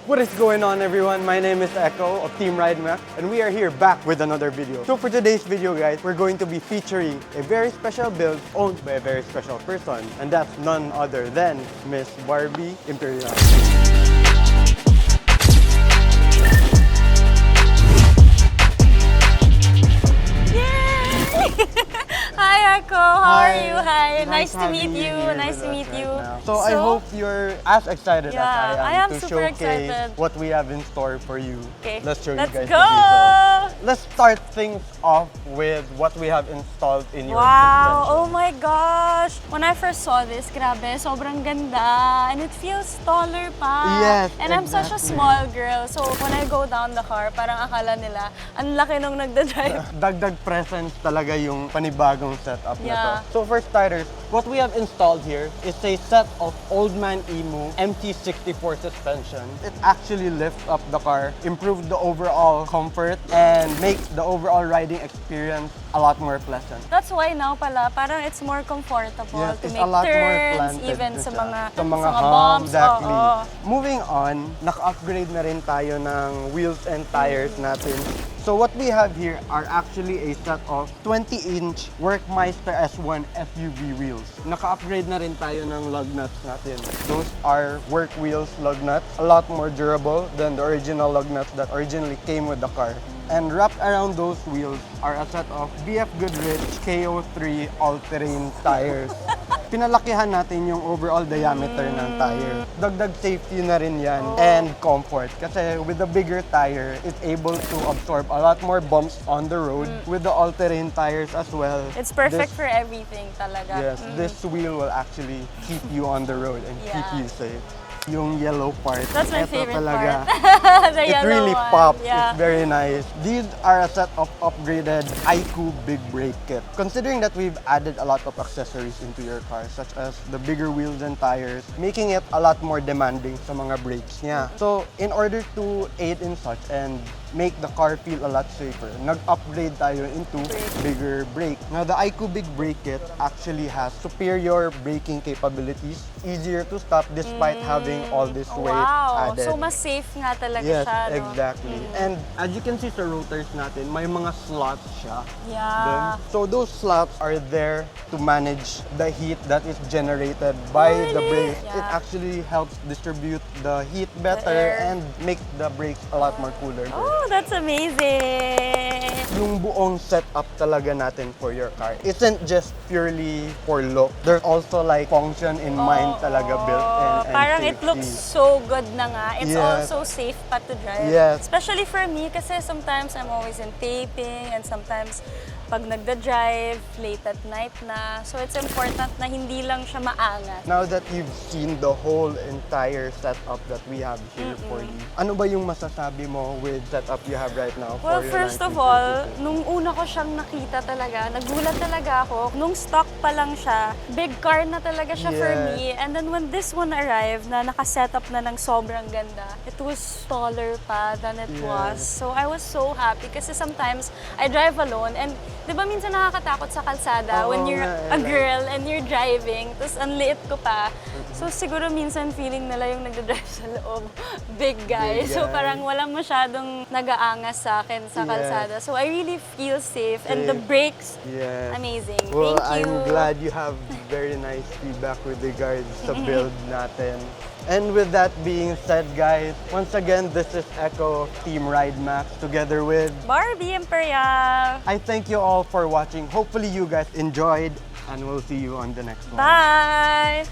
What is going on, everyone? My name is Echo of Team Ridemax, and we are here back with another video. So for today's video, guys, we're going to be featuring a very special build owned by a very special person, and that's none other than Miss Barbie Imperial. Hi, Echo. How are you? Hi. Nice to meet you. Nice to meet you. So I hope you're as excited as I am to super showcase excited. what we have in store for you. Okay. Let's show you Let's guys go. the vehicle. Let's start things off with what we have installed in your Wow. suspension. Oh my gosh. When I first saw this, grabe, sobrang ganda. And it feels taller pa. Yes, And I'm such a small girl. So when I go down the car, parang akala nila, ang laki nung nagda-drive. Dagdag presence talaga yung panibagong setup na to. Yeah. So for starters, what we have installed here is a set of Old Man Emu MT-64 suspension. It actually lifts up the car, improves the overall comfort, and makes the overall riding experience a lot more pleasant. That's why now pala, parang it's more comfortable Yes, to it's make a lot more turns, planted even na sa siya. mga humps, bumps. exactly. Oo. Moving on, naka-upgrade na rin tayo ng wheels and tires natin. So what we have here are actually a set of 20-inch Meister S1 SUV wheels. Naka-upgrade na rin tayo ng lug nuts natin. Those are work wheels lug nuts, a lot more durable than the original lug nuts that originally came with the car. And wrapped around those wheels are a set of BFGoodrich KO3 All-Terrain tires. Pinalakihan natin yung overall diameter ng tire. Dagdag safety na rin yan and comfort. Kasi with the bigger tire, it's able to absorb a lot more bumps on the road with the all-terrain tires as well. It's perfect for everything talaga. Yes, this wheel will actually keep you on the road and keep you safe. Yung yellow part, That's my eto favorite talaga. part. The It yellow really one. pops. Yeah. It's very nice. These are a set of upgraded ICOOH Big Brake Kit. Considering that we've added a lot of accessories into your car, such as the bigger wheels and tires, making it a lot more demanding sa mga brakes niya. So, in order to aid in such and make the car feel a lot safer, nag-upgrade tayo into bigger brake. Now, the ICOOH Big Brake Kit actually has superior braking capabilities, easier to stop despite having all this weight Wow. added. So mas safe nga talaga Yes, siya, no? exactly. And as you can see sa rotors natin, may mga slots siya. Yeah. Dun. So those slots are there to manage the heat that is generated by the brake. Yeah. It actually helps distribute the heat better air. and make the brakes a lot more cooler. Oh, that's amazing. Yung buong setup talaga natin for your car isn't just purely for look. There's also like function in mind talaga built in and Parang it safety. looks so good na nga. It's Yes. also safe pa to drive. Yes. Especially for me kasi sometimes I'm always in taping and sometimes pag nagda-drive, late at night na. So it's important na hindi lang siya maangat. Now that you've seen the whole entire setup that we have here for you, ano ba yung masasabi mo with setup you have right now Well, for your first of all, nung una ko siyang nakita talaga, nagulat talaga ako. Nung stock pa lang siya, big car na talaga siya for Yes. me. And then when this one arrived, na nakasetup na ng sobrang ganda, it was taller pa than it was. So I was so happy kasi sometimes I drive alone and di ba minsan nakakatakot sa kalsada when you're a girl and you're driving, tapos ang liit ko pa. So siguro minsan feeling nila yung nagdadrive sa loob, big guy. Big So guy. parang walang masyadong nag-aangas sa akin sa kalsada. So I really feel safe and the brakes, Yes. amazing. Well, Thank you. I'm glad you have very nice feedback with regards sa build natin. And with that being said, guys, once again, this is Echo of Team Ridemax together with Barbie Imperial. I thank you all for watching. Hopefully you guys enjoyed and we'll see you on the next one. Bye!